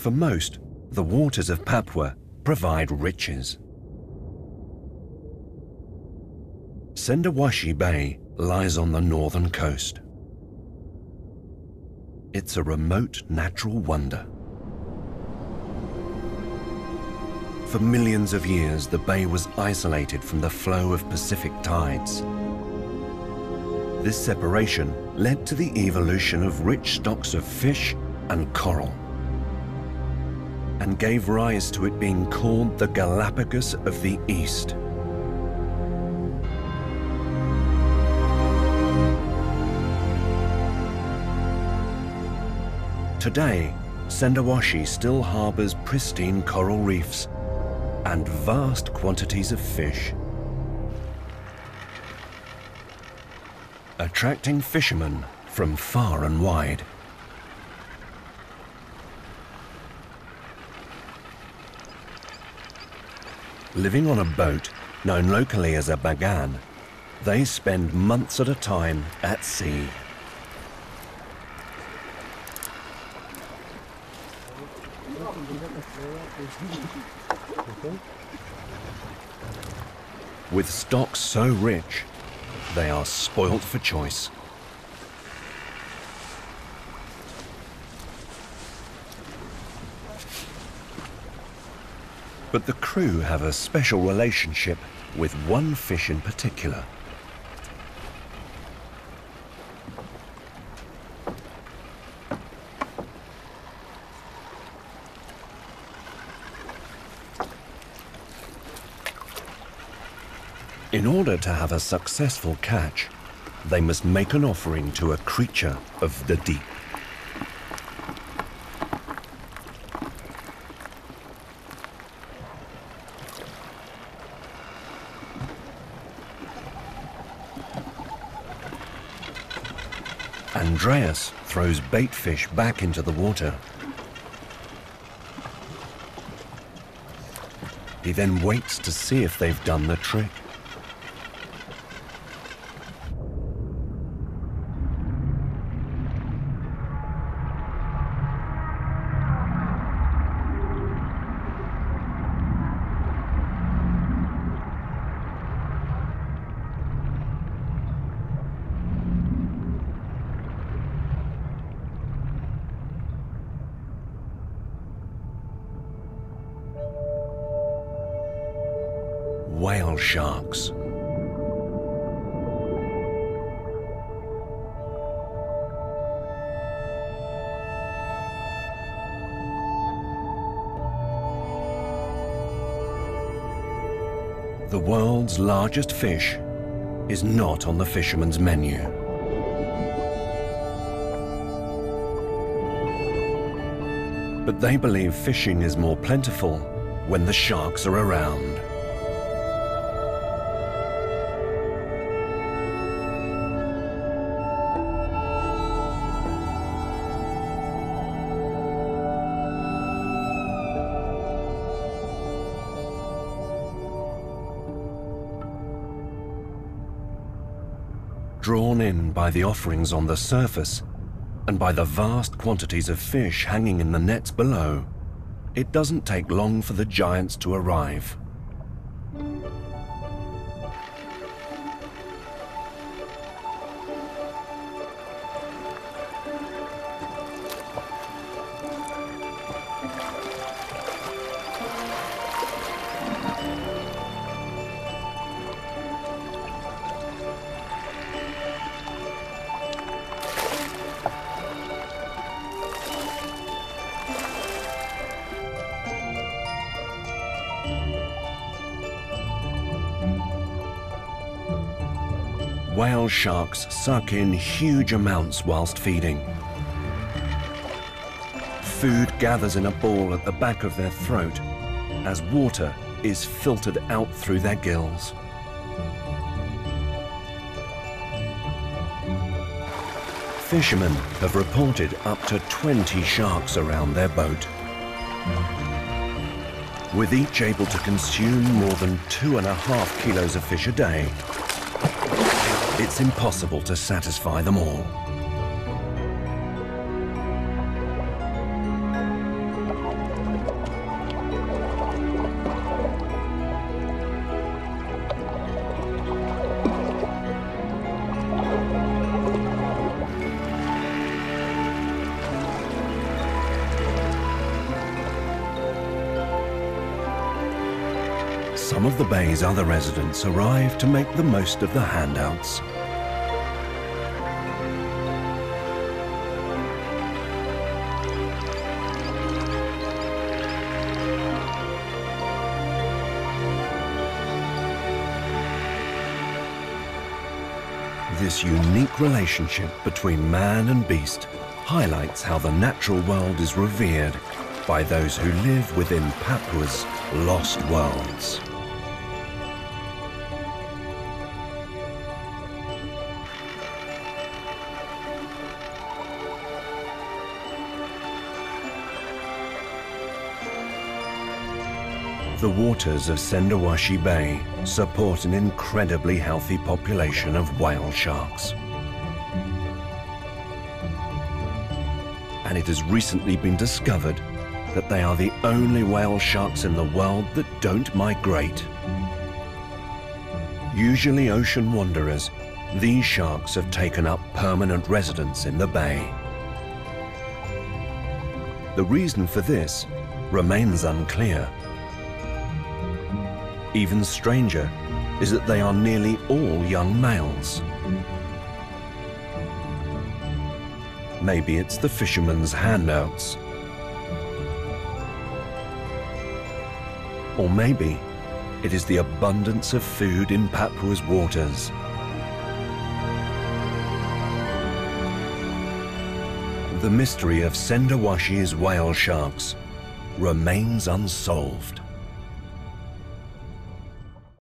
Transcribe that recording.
For most, the waters of Papua provide riches. Cenderwasih Bay lies on the northern coast. It's a remote natural wonder. For millions of years, the bay was isolated from the flow of Pacific tides. This separation led to the evolution of rich stocks of fish and coral, and gave rise to it being called the Galapagos of the East. Today, Cenderwasih still harbors pristine coral reefs and vast quantities of fish, attracting fishermen from far and wide. Living on a boat, known locally as a bagan, they spend months at a time at sea. With stocks so rich, they are spoilt for choice. But the crew have a special relationship with one fish in particular. In order to have a successful catch, they must make an offering to a creature of the deep. Andreas throws bait fish back into the water. He then waits to see if they've done the trick. Whale sharks. The world's largest fish is not on the fisherman's menu. But they believe fishing is more plentiful when the sharks are around. Drawn in by the offerings on the surface and by the vast quantities of fish hanging in the nets below, it doesn't take long for the giants to arrive. Whale sharks suck in huge amounts whilst feeding. Food gathers in a ball at the back of their throat as water is filtered out through their gills. Fishermen have reported up to 20 sharks around their boat, with each able to consume more than 2.5 kilos of fish a day. It's impossible to satisfy them all. some of the bay's other residents arrive to make the most of the handouts. This unique relationship between man and beast highlights how the natural world is revered by those who live within Papua's lost worlds. The waters of Cenderwasih Bay support an incredibly healthy population of whale sharks. And it has recently been discovered that they are the only whale sharks in the world that don't migrate. Usually ocean wanderers, these sharks have taken up permanent residence in the bay. The reason for this remains unclear. Even stranger is that they are nearly all young males. Maybe it's the fishermen's handouts. Or maybe it is the abundance of food in Papua's waters. The mystery of Cenderwasih's whale sharks remains unsolved.